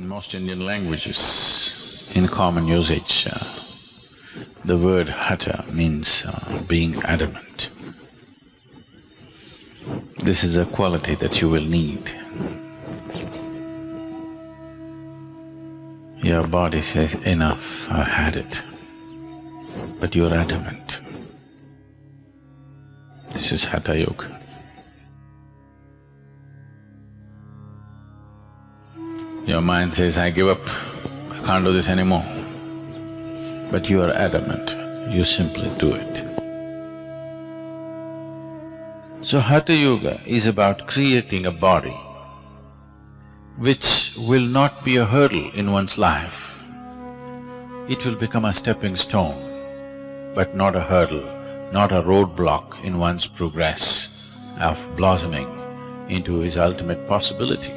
In most Indian languages, in common usage, the word hatha means being adamant. This is a quality that you will need. Your body says, enough, I've had it, but you're adamant. This is Hatha Yoga. Your mind says, I give up, I can't do this anymore. But you are adamant, you simply do it. So Hatha Yoga is about creating a body which will not be a hurdle in one's life. It will become a stepping stone, but not a hurdle, not a roadblock in one's progress of blossoming into his ultimate possibility.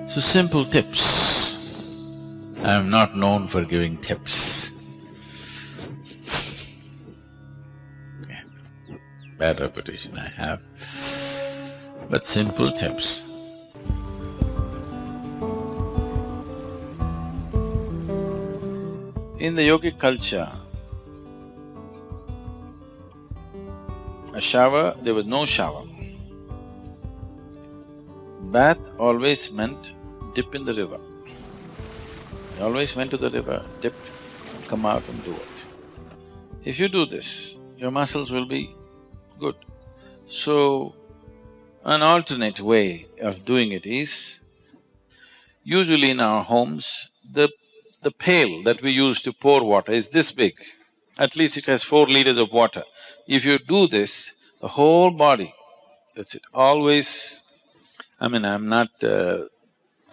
So simple tips. I am not known for giving tips. Bad reputation I have, but simple tips. In the yogic culture, a shower, there was no shower. Bath always meant dip in the river. They always went to the river, dipped, come out and do it. If you do this, your muscles will be good. So, an alternate way of doing it is, usually in our homes, the pail that we use to pour water is this big. At least it has 4 liters of water. If you do this, the whole body, that's it, always… I'm not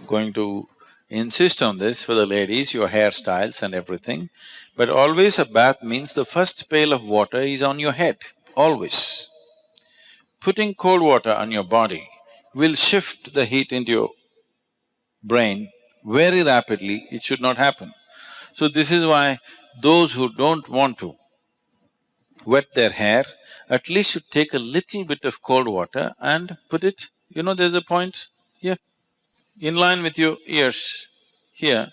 going to insist on this for the ladies, your hairstyles and everything, but always a bath means the first pail of water is on your head, always. Putting cold water on your body will shift the heat into your brain very rapidly, it should not happen. So this is why those who don't want to wet their hair, at least should take a little bit of cold water and put it, there's a point here, in line with your ears, here.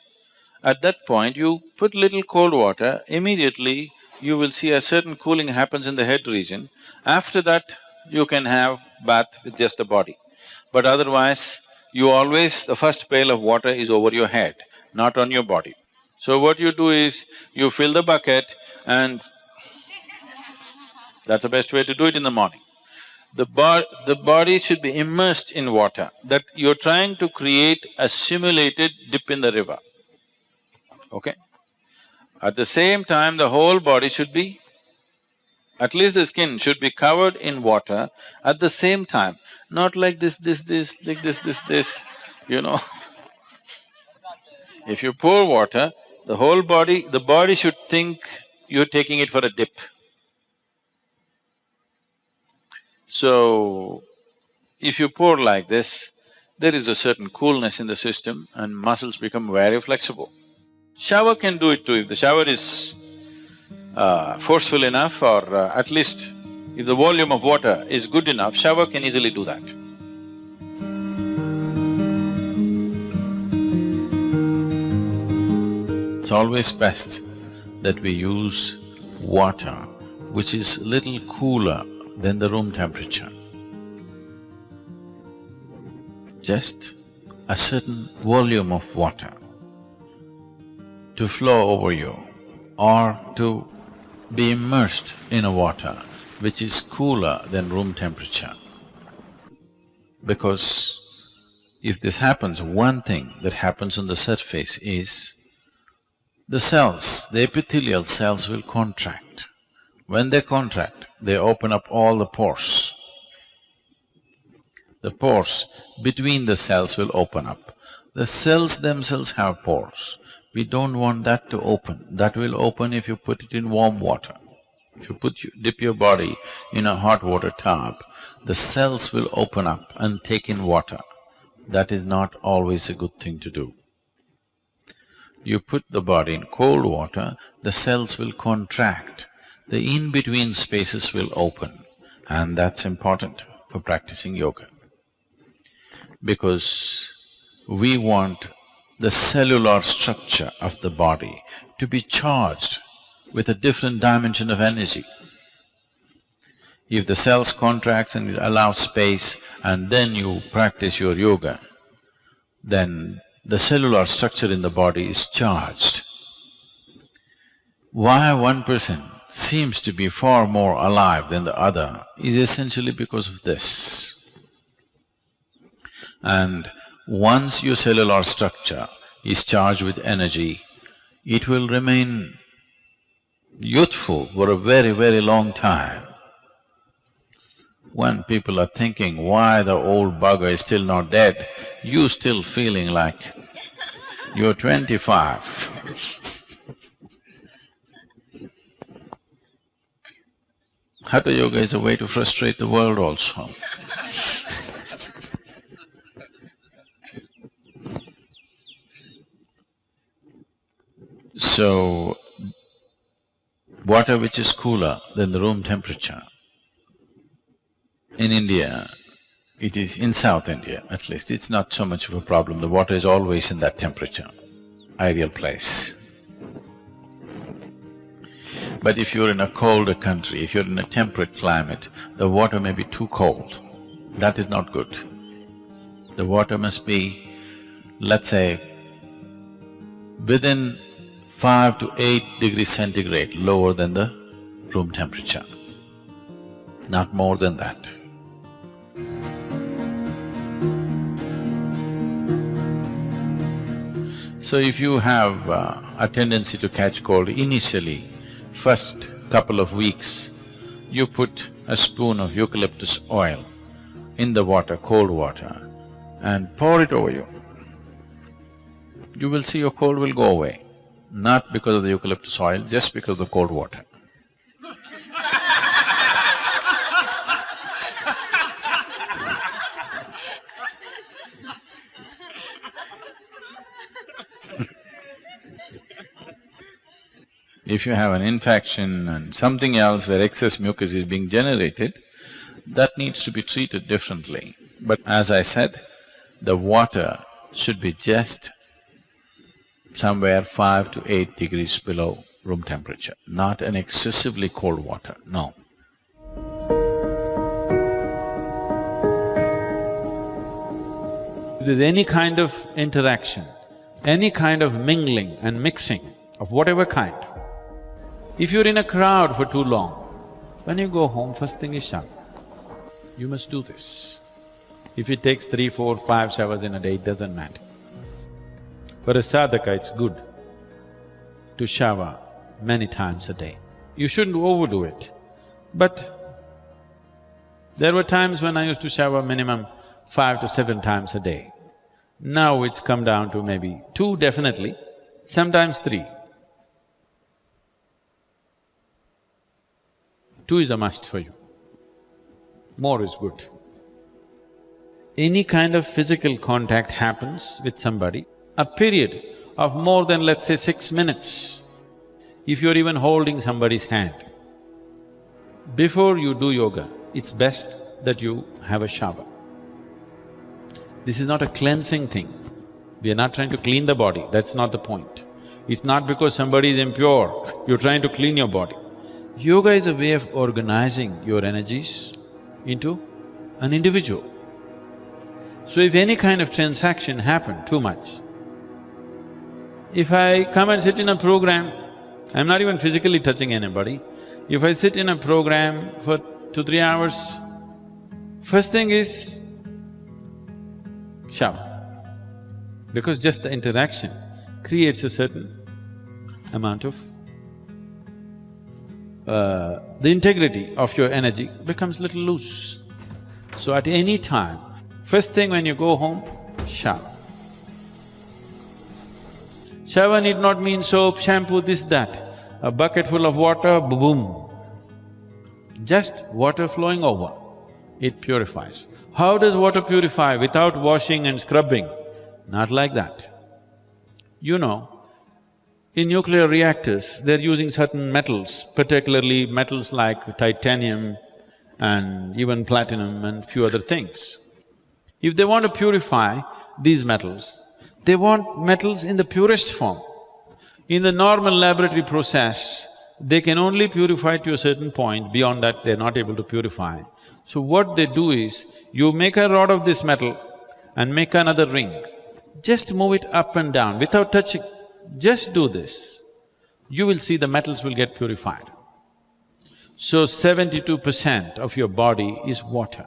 At that point, you put little cold water, immediately you will see a certain cooling happens in the head region. After that, you can have bath with just the body. But otherwise, you always… the first pail of water is over your head, not on your body. So what you do is, you fill the bucket and that's the best way to do it in the morning. The body should be immersed in water, that you're trying to create a simulated dip in the river, okay? At the same time, the whole body should be… at least the skin should be covered in water at the same time, not like this, like this, If you pour water, the whole body… the body should think you're taking it for a dip. So, if you pour like this, there is a certain coolness in the system and muscles become very flexible. Shower can do it too, if the shower is forceful enough, or at least if the volume of water is good enough, shower can easily do that. It's always best that we use water which is little cooler than the room temperature. Just a certain volume of water to flow over you, or to be immersed in a water which is cooler than room temperature. Because if this happens, one thing that happens on the surface is the cells, the epithelial cells will contract. When they contract, they open up all the pores. The pores between the cells will open up. The cells themselves have pores. We don't want that to open. That will open if you put it in warm water. If you dip your body in a hot water tub, the cells will open up and take in water. That is not always a good thing to do. You put the body in cold water, the cells will contract, the in-between spaces will open. And that's important for practicing yoga, because we want the cellular structure of the body to be charged with a different dimension of energy. If the cells contracts and allow space and then you practice your yoga, then the cellular structure in the body is charged. Why one person seems to be far more alive than the other is essentially because of this. And once your cellular structure is charged with energy, it will remain youthful for a very, very long time. When people are thinking, why the old bugger is still not dead, you still feeling like you're 25. Hatha yoga is a way to frustrate the world also. So, water which is cooler than the room temperature, in India, it is in South India at least, it's not so much of a problem, the water is always in that temperature, ideal place. But if you're in a colder country, if you're in a temperate climate, the water may be too cold. That is not good. The water must be, let's say, within 5 to 8 degrees centigrade lower than the room temperature, not more than that. So if you have a tendency to catch cold initially, first couple of weeks, you put a spoon of eucalyptus oil in the water, cold water, and pour it over you. You will see your cold will go away, not because of the eucalyptus oil, just because of the cold water. If you have an infection and something else where excess mucus is being generated, that needs to be treated differently. But as I said, the water should be just somewhere 5 to 8 degrees below room temperature, not an excessively cold water, no. If there's any kind of interaction, any kind of mingling and mixing of whatever kind, if you're in a crowd for too long, when you go home, first thing is shower. You must do this. If it takes 3, 4, 5 showers in a day, it doesn't matter. For a sadhaka, it's good to shower many times a day. You shouldn't overdo it. But there were times when I used to shower minimum 5 to 7 times a day. Now it's come down to maybe 2 definitely, sometimes 3. 2 is a must for you. More is good. Any kind of physical contact happens with somebody, a period of more than, let's say, 6 minutes, if you're even holding somebody's hand, before you do yoga, it's best that you have a shower. This is not a cleansing thing. We are not trying to clean the body, that's not the point. It's not because somebody is impure, you're trying to clean your body. Yoga is a way of organizing your energies into an individual. So if any kind of transaction happened too much, if I come and sit in a program, I'm not even physically touching anybody, if I sit in a program for 2, 3 hours, first thing is shower. Because just the interaction creates a certain amount of… the integrity of your energy becomes little loose. So at any time, first thing when you go home, shower. Shower need not mean soap, shampoo, this, that. A bucket full of water, boom. Just water flowing over, it purifies. How does water purify without washing and scrubbing? Not like that. You know, in nuclear reactors, they're using certain metals, particularly metals like titanium and even platinum and few other things. If they want to purify these metals, they want metals in the purest form. In the normal laboratory process, they can only purify to a certain point, beyond that they're not able to purify. So what they do is, you make a rod of this metal and make another ring. Just move it up and down without touching. Just do this. You will see the metals will get purified. So 72% of your body is water.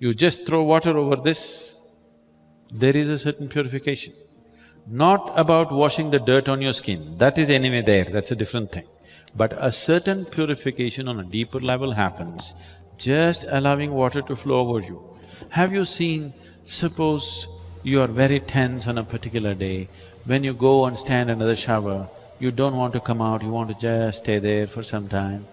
You just throw water over this, there is a certain purification. Not about washing the dirt on your skin, that is anyway there, that's a different thing. But a certain purification on a deeper level happens, just allowing water to flow over you. Have you seen, suppose you are very tense on a particular day, when you go and stand under the shower, you don't want to come out, you want to just stay there for some time.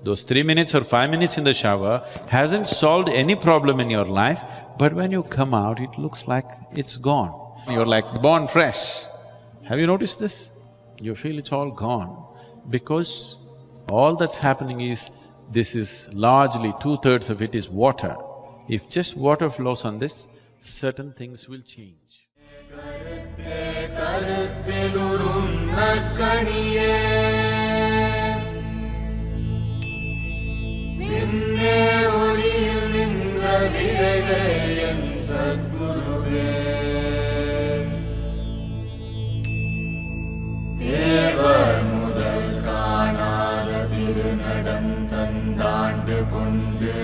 Those 3 minutes or 5 minutes in the shower hasn't solved any problem in your life, but when you come out, it looks like it's gone. You're like born fresh. Have you noticed this? You feel it's all gone because all that's happening is, this is largely 2/3 of it is water. If just water flows on this, certain things will change. தேவர் முதல் காணாத திருநடம் தந்தாண்டு கொண்டு